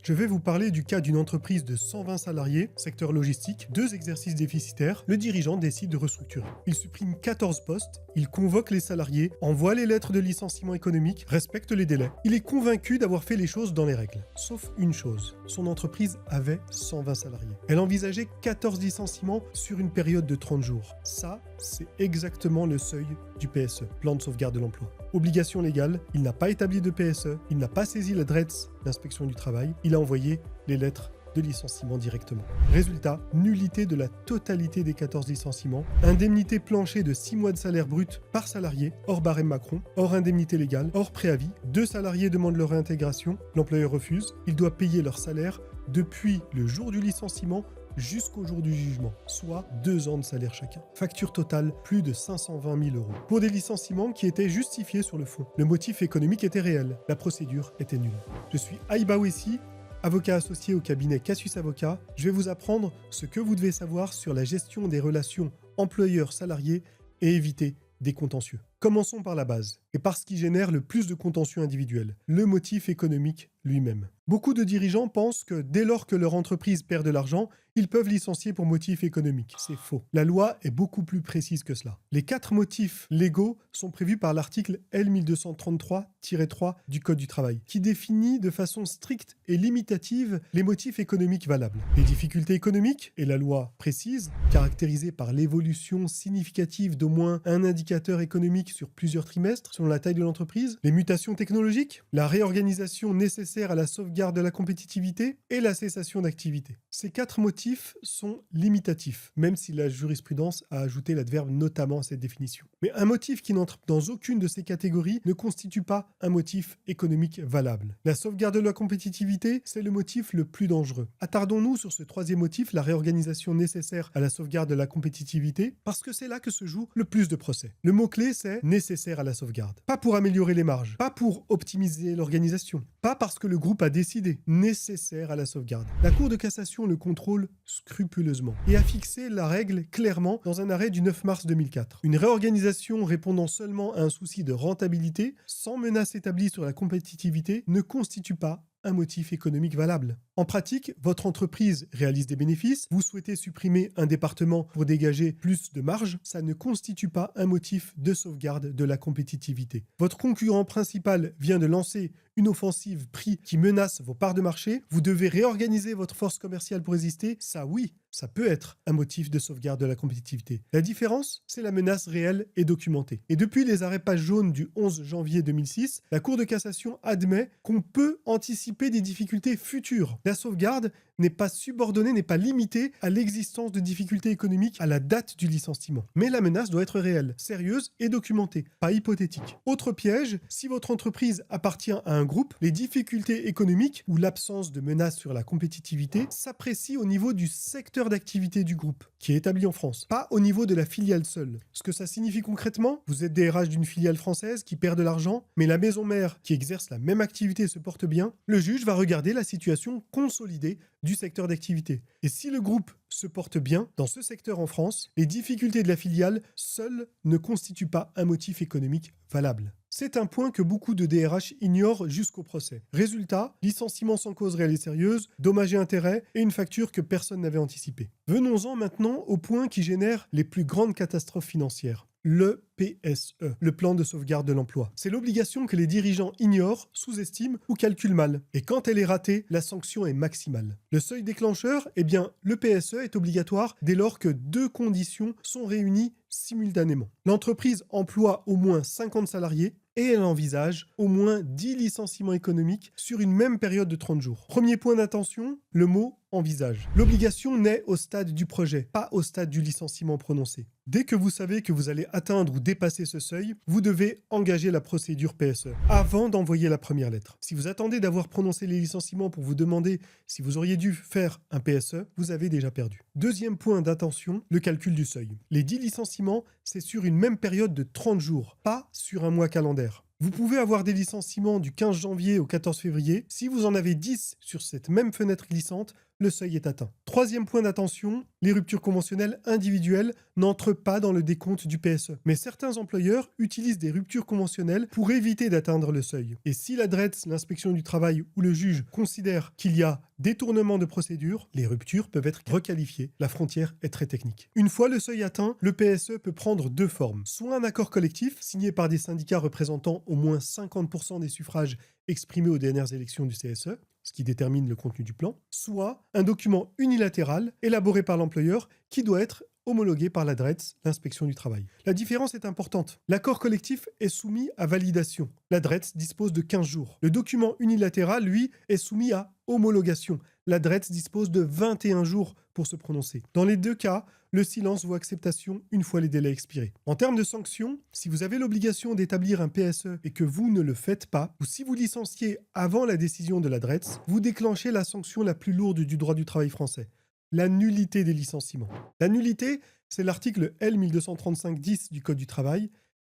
Je vais vous parler du cas d'une entreprise de 120 salariés, secteur logistique, 2 exercices déficitaires, le dirigeant décide de restructurer. Il supprime 14 postes, il convoque les salariés, envoie les lettres de licenciement économique, respecte les délais. Il est convaincu d'avoir fait les choses dans les règles. Sauf une chose, son entreprise avait 120 salariés. Elle envisageait 14 licenciements sur une période de 30 jours. Ça, c'est exactement le seuil du PSE, plan de sauvegarde de l'emploi. Obligation légale, il n'a pas établi de PSE, il n'a pas saisi la DRETS, l'inspection du travail, il a envoyé les lettres de licenciement directement. Résultat, nullité de la totalité des 14 licenciements, indemnité plancher de 6 mois de salaire brut par salarié, hors barème Macron, hors indemnité légale, hors préavis. 2 salariés demandent leur réintégration, l'employeur refuse, il doit payer leur salaire depuis le jour du licenciement jusqu'au jour du jugement, soit 2 ans de salaire chacun. Facture totale, plus de 520 000 euros. Pour des licenciements qui étaient justifiés sur le fond. Le motif économique était réel, la procédure était nulle. Je suis Aïba Wessi, avocat associé au cabinet Cassius Avocat. Je vais vous apprendre ce que vous devez savoir sur la gestion des relations employeur-salarié et éviter des contentieux. Commençons par la base, et par ce qui génère le plus de contentieux individuels, le motif économique lui-même. Beaucoup de dirigeants pensent que dès lors que leur entreprise perd de l'argent, ils peuvent licencier pour motif économique. C'est faux. La loi est beaucoup plus précise que cela. Les 4 motifs légaux sont prévus par l'article L1233-3 du Code du travail, qui définit de façon stricte et limitative les motifs économiques valables. Les difficultés économiques, et la loi précise, caractérisées par l'évolution significative d'au moins un indicateur économique sur plusieurs trimestres selon la taille de l'entreprise, les mutations technologiques, la réorganisation nécessaire à la sauvegarde de la compétitivité et la cessation d'activité. Ces 4 motifs sont limitatifs, même si la jurisprudence a ajouté l'adverbe notamment à cette définition. Mais un motif qui n'entre dans aucune de ces catégories ne constitue pas un motif économique valable. La sauvegarde de la compétitivité, c'est le motif le plus dangereux. Attardons-nous sur ce 3e motif, la réorganisation nécessaire à la sauvegarde de la compétitivité, parce que c'est là que se joue le plus de procès. Le mot-clé, c'est nécessaire à la sauvegarde. Pas pour améliorer les marges, pas pour optimiser l'organisation, pas parce que le groupe a décidé, nécessaire à la sauvegarde. La Cour de cassation le contrôle scrupuleusement et a fixé la règle clairement dans un arrêt du 9 mars 2004. Une réorganisation répondant seulement à un souci de rentabilité, sans menace établie sur la compétitivité, ne constitue pas un motif économique valable. En pratique, votre entreprise réalise des bénéfices, vous souhaitez supprimer un département pour dégager plus de marge, ça ne constitue pas un motif de sauvegarde de la compétitivité. Votre concurrent principal vient de lancer une offensive prix qui menace vos parts de marché, vous devez réorganiser votre force commerciale pour résister, ça oui, ça peut être un motif de sauvegarde de la compétitivité. La différence, c'est la menace réelle et documentée. Et depuis les arrêts pages jaunes du 11 janvier 2006, la Cour de cassation admet qu'on peut anticiper des difficultés futures. La sauvegarde n'est pas subordonnée, n'est pas limitée à l'existence de difficultés économiques à la date du licenciement. Mais la menace doit être réelle, sérieuse et documentée, pas hypothétique. Autre piège, si votre entreprise appartient à un groupe, les difficultés économiques ou l'absence de menace sur la compétitivité s'apprécient au niveau du secteur d'activité du groupe, qui est établi en France, pas au niveau de la filiale seule. Ce que ça signifie concrètement, vous êtes DRH d'une filiale française qui perd de l'argent, mais la maison mère qui exerce la même activité se porte bien, le juge va regarder la situation consolidée du secteur d'activité. Et si le groupe se porte bien dans ce secteur en France, les difficultés de la filiale seules ne constituent pas un motif économique valable. C'est un point que beaucoup de DRH ignorent jusqu'au procès. Résultat, licenciement sans cause réelle et sérieuse, dommages et intérêts et une facture que personne n'avait anticipée. Venons-en maintenant au point qui génère les plus grandes catastrophes financières. Le PSE, le plan de sauvegarde de l'emploi. C'est l'obligation que les dirigeants ignorent, sous-estiment ou calculent mal. Et quand elle est ratée, la sanction est maximale. Le seuil déclencheur, eh bien, le PSE est obligatoire dès lors que 2 conditions sont réunies simultanément. L'entreprise emploie au moins 50 salariés et elle envisage au moins 10 licenciements économiques sur une même période de 30 jours. Premier point d'attention, le mot envisage. L'obligation naît au stade du projet, pas au stade du licenciement prononcé. Dès que vous savez que vous allez atteindre ou dépasser ce seuil, vous devez engager la procédure PSE avant d'envoyer la première lettre. Si vous attendez d'avoir prononcé les licenciements pour vous demander si vous auriez dû faire un PSE, vous avez déjà perdu. Deuxième point d'attention, le calcul du seuil. Les 10 licenciements, c'est sur une même période de 30 jours, pas sur un mois calendaire. Vous pouvez avoir des licenciements du 15 janvier au 14 février. Si vous en avez 10 sur cette même fenêtre glissante, le seuil est atteint. Troisième point d'attention, les ruptures conventionnelles individuelles n'entrent pas dans le décompte du PSE. Mais certains employeurs utilisent des ruptures conventionnelles pour éviter d'atteindre le seuil. Et si la DRETS, l'inspection du travail ou le juge considère qu'il y a détournement de procédure, les ruptures peuvent être requalifiées. La frontière est très technique. Une fois le seuil atteint, le PSE peut prendre deux formes. Soit un accord collectif signé par des syndicats représentant au moins 50% des suffrages exprimés aux dernières élections du CSE, ce qui détermine le contenu du plan, soit un document unilatéral élaboré par l'employeur qui doit être homologué par la DRETS, l'inspection du travail. La différence est importante. L'accord collectif est soumis à validation. La DRETS dispose de 15 jours. Le document unilatéral, lui, est soumis à homologation. La DRETS dispose de 21 jours pour se prononcer. Dans les deux cas, le silence vaut acceptation une fois les délais expirés. En termes de sanctions, si vous avez l'obligation d'établir un PSE et que vous ne le faites pas, ou si vous licenciez avant la décision de la DRETS, vous déclenchez la sanction la plus lourde du droit du travail français, la nullité des licenciements. La nullité, c'est l'article L1235-10 du Code du travail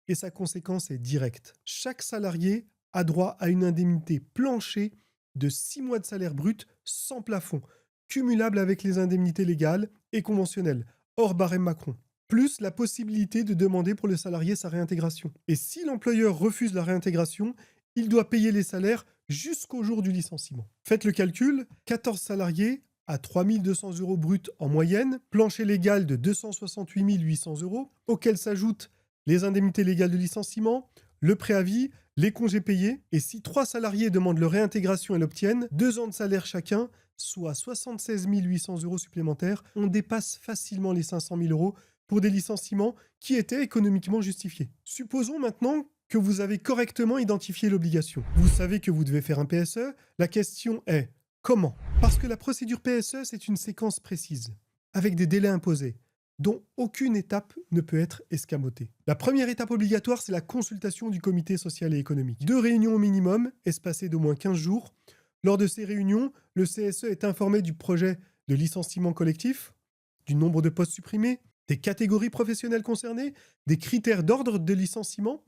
et sa conséquence est directe. Chaque salarié a droit à une indemnité plancher de 6 mois de salaire brut sans plafond, cumulable avec les indemnités légales et conventionnelles, hors barème Macron, plus la possibilité de demander pour le salarié sa réintégration. Et si l'employeur refuse la réintégration, il doit payer les salaires jusqu'au jour du licenciement. Faites le calcul, 14 salariés à 3 200 € brut en moyenne, plancher légal de 268 800 €, auquel s'ajoutent les indemnités légales de licenciement, le préavis, les congés payés, et si 3 salariés demandent leur réintégration et l'obtiennent, 2 ans de salaire chacun, soit 76 800 € supplémentaires, on dépasse facilement les 500 000 € pour des licenciements qui étaient économiquement justifiés. Supposons maintenant que vous avez correctement identifié l'obligation. Vous savez que vous devez faire un PSE, la question est comment ? Parce que la procédure PSE, c'est une séquence précise, avec des délais imposés, dont aucune étape ne peut être escamotée. La première étape obligatoire, c'est la consultation du comité social et économique. 2 réunions au minimum, espacées d'au moins 15 jours. Lors de ces réunions, le CSE est informé du projet de licenciement collectif, du nombre de postes supprimés, des catégories professionnelles concernées, des critères d'ordre de licenciement,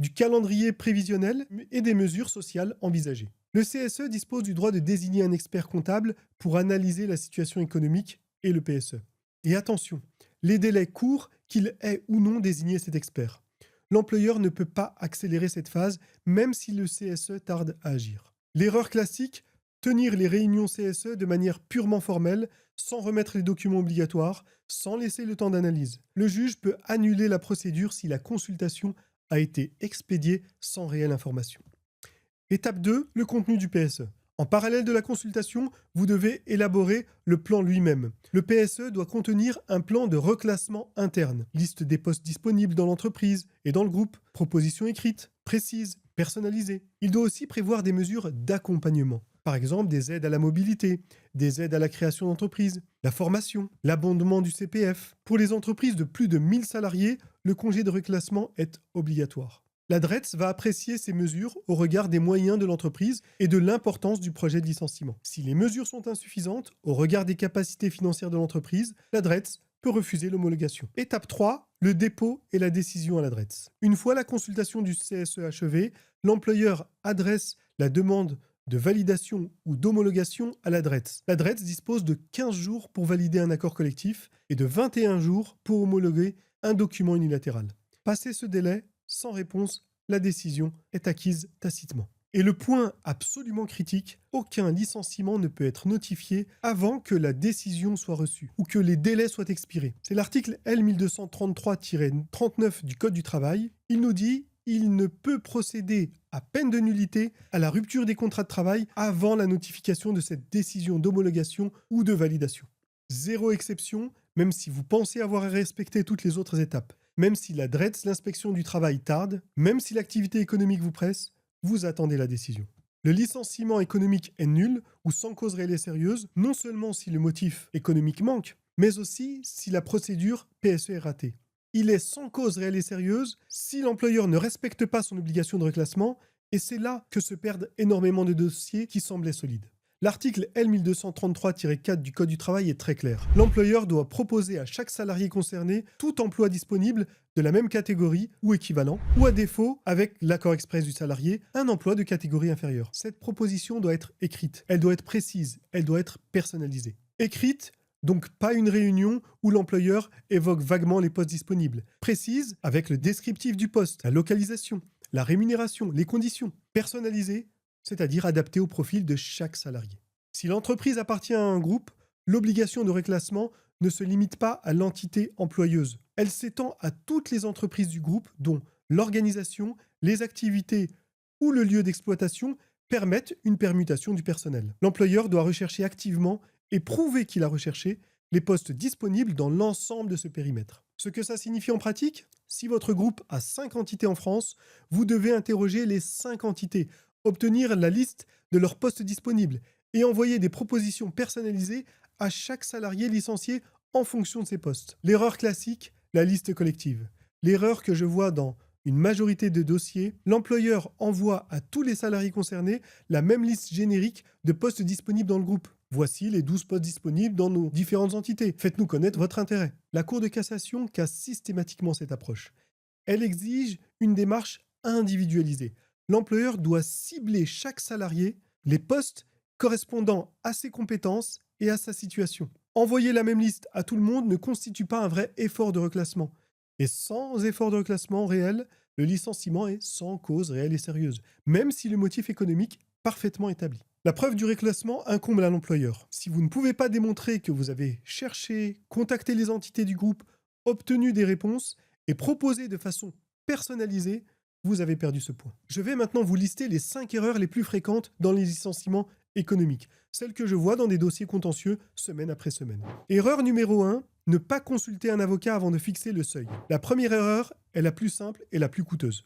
du calendrier prévisionnel et des mesures sociales envisagées. Le CSE dispose du droit de désigner un expert comptable pour analyser la situation économique et le PSE. Et attention, les délais courts qu'il ait ou non désigné cet expert. L'employeur ne peut pas accélérer cette phase, même si le CSE tarde à agir. L'erreur classique, tenir les réunions CSE de manière purement formelle, sans remettre les documents obligatoires, sans laisser le temps d'analyse. Le juge peut annuler la procédure si la consultation a été expédiée sans réelle information. Étape 2, le contenu du PSE. En parallèle de la consultation, vous devez élaborer le plan lui-même. Le PSE doit contenir un plan de reclassement interne, liste des postes disponibles dans l'entreprise et dans le groupe, propositions écrites, précises, personnalisées. Il doit aussi prévoir des mesures d'accompagnement. Par exemple, des aides à la mobilité, des aides à la création d'entreprise, la formation, l'abondement du CPF. Pour les entreprises de plus de 1000 salariés, le congé de reclassement est obligatoire. La DRETS va apprécier ces mesures au regard des moyens de l'entreprise et de l'importance du projet de licenciement. Si les mesures sont insuffisantes, au regard des capacités financières de l'entreprise, la DRETS peut refuser l'homologation. Étape 3, le dépôt et la décision à la DRETS. Une fois la consultation du CSE achevée, l'employeur adresse la demande de validation ou d'homologation à la DRETS. La DRETS dispose de 15 jours pour valider un accord collectif et de 21 jours pour homologuer un document unilatéral. Passé ce délai, sans réponse, la décision est acquise tacitement. Et le point absolument critique, aucun licenciement ne peut être notifié avant que la décision soit reçue ou que les délais soient expirés. C'est l'article L1233-39 du Code du travail. Il nous dit « Il ne peut procéder à peine de nullité à la rupture des contrats de travail avant la notification de cette décision d'homologation ou de validation. » Zéro exception, même si vous pensez avoir respecté toutes les autres étapes. Même si la DRETS, l'inspection du travail, tarde, même si l'activité économique vous presse, vous attendez la décision. Le licenciement économique est nul ou sans cause réelle et sérieuse, non seulement si le motif économique manque, mais aussi si la procédure PSE est ratée. Il est sans cause réelle et sérieuse si l'employeur ne respecte pas son obligation de reclassement, et c'est là que se perdent énormément de dossiers qui semblaient solides. L'article L1233-4 du Code du travail est très clair. L'employeur doit proposer à chaque salarié concerné tout emploi disponible de la même catégorie ou équivalent, ou à défaut, avec l'accord express du salarié, un emploi de catégorie inférieure. Cette proposition doit être écrite, elle doit être précise, elle doit être personnalisée. Écrite, donc pas une réunion où l'employeur évoque vaguement les postes disponibles. Précise, avec le descriptif du poste, la localisation, la rémunération, les conditions. Personnalisée, c'est-à-dire adaptée au profil de chaque salarié. Si l'entreprise appartient à un groupe, l'obligation de reclassement ne se limite pas à l'entité employeuse. Elle s'étend à toutes les entreprises du groupe dont l'organisation, les activités ou le lieu d'exploitation permettent une permutation du personnel. L'employeur doit rechercher activement et prouver qu'il a recherché les postes disponibles dans l'ensemble de ce périmètre. Ce que ça signifie en pratique, si votre groupe a 5 entités en France, vous devez interroger les 5 entités, obtenir la liste de leurs postes disponibles et envoyer des propositions personnalisées à chaque salarié licencié en fonction de ses postes. L'erreur classique, la liste collective. L'erreur que je vois dans une majorité de dossiers, l'employeur envoie à tous les salariés concernés la même liste générique de postes disponibles dans le groupe. Voici les 12 postes disponibles dans nos différentes entités. Faites-nous connaître votre intérêt. La Cour de cassation casse systématiquement cette approche. Elle exige une démarche individualisée. L'employeur doit cibler chaque salarié, les postes correspondant à ses compétences et à sa situation. Envoyer la même liste à tout le monde ne constitue pas un vrai effort de reclassement. Et sans effort de reclassement réel, le licenciement est sans cause réelle et sérieuse, même si le motif économique est parfaitement établi. La preuve du reclassement incombe à l'employeur. Si vous ne pouvez pas démontrer que vous avez cherché, contacté les entités du groupe, obtenu des réponses et proposé de façon personnalisée, vous avez perdu ce point. Je vais maintenant vous lister les 5 erreurs les plus fréquentes dans les licenciements économiques, celles que je vois dans des dossiers contentieux semaine après semaine. Erreur numéro 1, ne pas consulter un avocat avant de fixer le seuil. La première erreur est la plus simple et la plus coûteuse.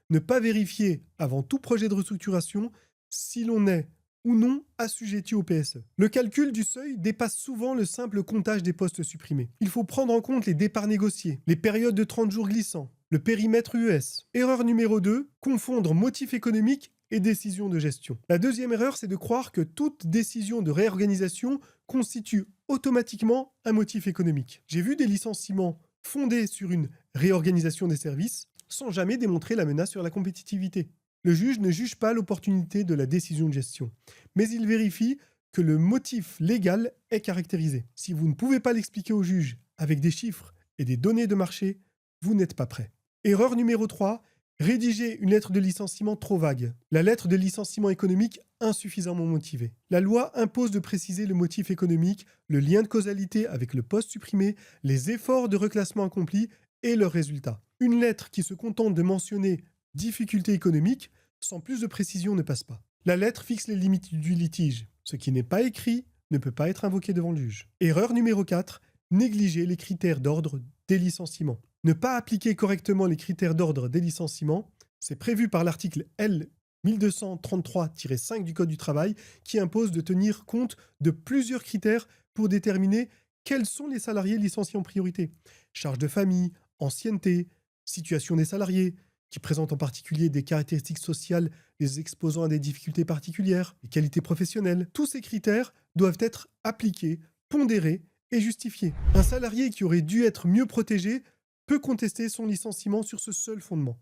Ne pas vérifier avant tout projet de restructuration si l'on est ou non assujetti au PSE. Le calcul du seuil dépasse souvent le simple comptage des postes supprimés. Il faut prendre en compte les départs négociés, les périodes de 30 jours glissants, le périmètre US. Erreur numéro 2, confondre motif économique et décision de gestion. La deuxième erreur, c'est de croire que toute décision de réorganisation constitue automatiquement un motif économique. J'ai vu des licenciements fondés sur une réorganisation des services sans jamais démontrer la menace sur la compétitivité. Le juge ne juge pas l'opportunité de la décision de gestion, mais il vérifie que le motif légal est caractérisé. Si vous ne pouvez pas l'expliquer au juge avec des chiffres et des données de marché, vous n'êtes pas prêt. Erreur numéro 3, rédiger une lettre de licenciement trop vague. La lettre de licenciement économique insuffisamment motivée. La loi impose de préciser le motif économique, le lien de causalité avec le poste supprimé, les efforts de reclassement accomplis et leurs résultats. Une lettre qui se contente de mentionner difficultés économiques, sans plus de précision, ne passe pas. La lettre fixe les limites du litige. Ce qui n'est pas écrit ne peut pas être invoqué devant le juge. Erreur numéro 4, négliger les critères d'ordre des licenciements. Ne pas appliquer correctement les critères d'ordre des licenciements, c'est prévu par l'article L 1233-5 du Code du travail qui impose de tenir compte de plusieurs critères pour déterminer quels sont les salariés licenciés en priorité. Charge de famille, ancienneté, situation des salariés, qui présentent en particulier des caractéristiques sociales les exposant à des difficultés particulières, les qualités professionnelles. Tous ces critères doivent être appliqués, pondérés et justifiés. Un salarié qui aurait dû être mieux protégé peut contester son licenciement sur ce seul fondement.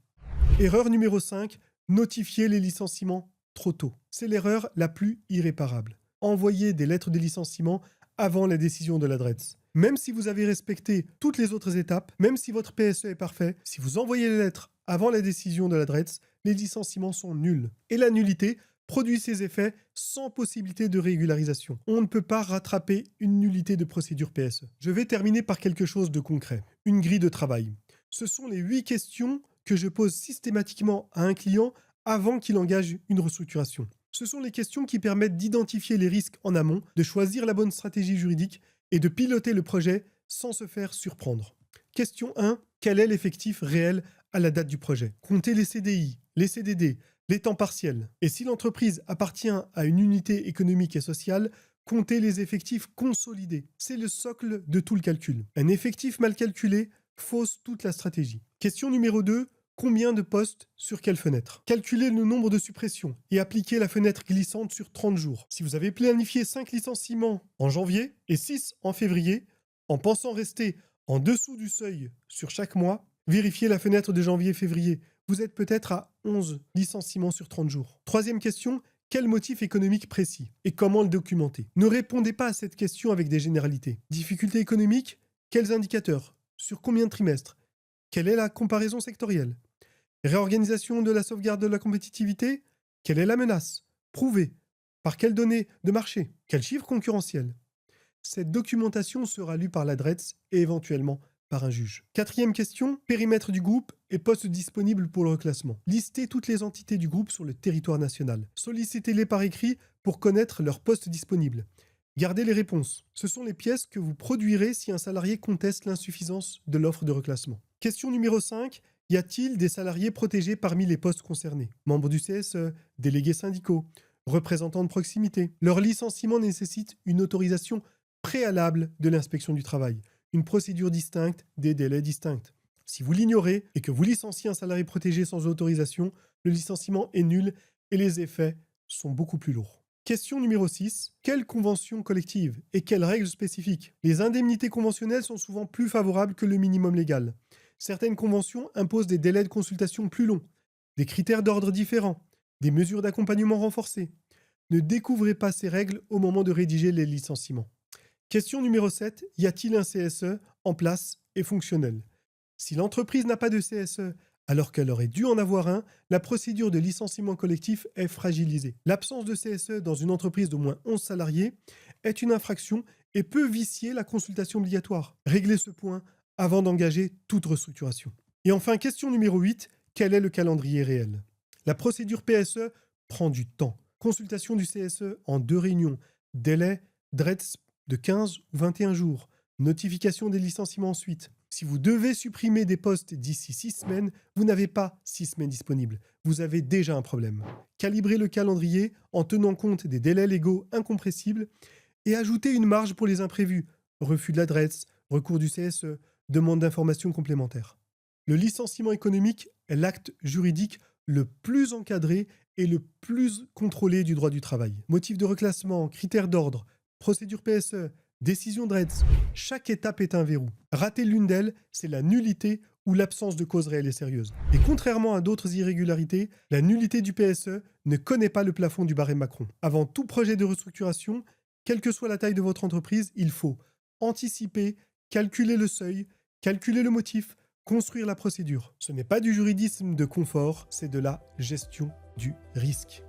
Erreur numéro 5, notifier les licenciements trop tôt. C'est l'erreur la plus irréparable. Envoyer des lettres de licenciement avant la décision de la DRETS. Même si vous avez respecté toutes les autres étapes, même si votre PSE est parfait, si vous envoyez les lettres avant la décision de la DRETS, les licenciements sont nuls. Et la nullité produit ses effets sans possibilité de régularisation. On ne peut pas rattraper une nullité de procédure PSE. Je vais terminer par quelque chose de concret. Une grille de travail. Ce sont les 8 questions que je pose systématiquement à un client avant qu'il engage une restructuration. Ce sont les questions qui permettent d'identifier les risques en amont, de choisir la bonne stratégie juridique et de piloter le projet sans se faire surprendre. Question 1. Quel est l'effectif réel à la date du projet? Comptez les CDI, les CDD, les temps partiels. Et si l'entreprise appartient à une unité économique et sociale, comptez les effectifs consolidés. C'est le socle de tout le calcul. Un effectif mal calculé fausse toute la stratégie. Question numéro 2. Combien de postes sur quelle fenêtre? Calculez le nombre de suppressions et appliquez la fenêtre glissante sur 30 jours. Si vous avez planifié 5 licenciements en janvier et 6 en février, en pensant rester en dessous du seuil sur chaque mois, vérifiez la fenêtre de janvier et février. Vous êtes peut-être à 11 licenciements sur 30 jours. Troisième question, Quel motif économique précis et comment le documenter? Ne répondez pas à cette question avec des généralités. Difficulté économique? Quels indicateurs? Sur combien de trimestres? Quelle est la comparaison sectorielle? Réorganisation de la sauvegarde de la compétitivité? Quelle est la menace? Prouvez. Par quelles données de marché? Quel chiffre concurrentiel? Cette documentation sera lue par la DRETS et éventuellement par un juge. Quatrième question, périmètre du groupe et postes disponibles pour le reclassement. Listez toutes les entités du groupe sur le territoire national. Sollicitez-les par écrit pour connaître leurs postes disponibles. Gardez les réponses. Ce sont les pièces que vous produirez si un salarié conteste l'insuffisance de l'offre de reclassement. Question numéro 5. Y a-t-il des salariés protégés parmi les postes concernés? Membres du CSE, délégués syndicaux, représentants de proximité. Leur licenciement nécessite une autorisation préalable de l'inspection du travail, une procédure distincte, des délais distincts. Si vous l'ignorez et que vous licenciez un salarié protégé sans autorisation, le licenciement est nul et les effets sont beaucoup plus lourds. Question numéro 6. Quelles conventions collectives et quelles règles spécifiques? Les indemnités conventionnelles sont souvent plus favorables que le minimum légal. Certaines conventions imposent des délais de consultation plus longs, des critères d'ordre différents, des mesures d'accompagnement renforcées. Ne découvrez pas ces règles au moment de rédiger les licenciements. Question numéro 7. Y a-t-il un CSE en place et fonctionnel? Si l'entreprise n'a pas de CSE alors qu'elle aurait dû en avoir un, la procédure de licenciement collectif est fragilisée. L'absence de CSE dans une entreprise d'au moins 11 salariés est une infraction et peut vicier la consultation obligatoire. Réglez ce point avant d'engager toute restructuration. Et enfin, question numéro 8. Quel est le calendrier réel? La procédure PSE prend du temps. Consultation du CSE en 2 réunions. Délai DRETS de 15 ou 21 jours. Notification des licenciements ensuite. Si vous devez supprimer des postes d'ici 6 semaines, vous n'avez pas 6 semaines disponibles. Vous avez déjà un problème. Calibrez le calendrier en tenant compte des délais légaux incompressibles et ajoutez une marge pour les imprévus. Refus de l'adresse, recours du CSE, demande d'informations complémentaires. Le licenciement économique est l'acte juridique le plus encadré et le plus contrôlé du droit du travail. Motif de reclassement, critères d'ordre, procédure PSE, décision DRETS, chaque étape est un verrou. Rater l'une d'elles, c'est la nullité ou l'absence de cause réelle et sérieuse. Et contrairement à d'autres irrégularités, la nullité du PSE ne connaît pas le plafond du barème Macron. Avant tout projet de restructuration, quelle que soit la taille de votre entreprise, il faut anticiper, calculer le seuil, calculer le motif, construire la procédure. Ce n'est pas du juridisme de confort, c'est de la gestion du risque.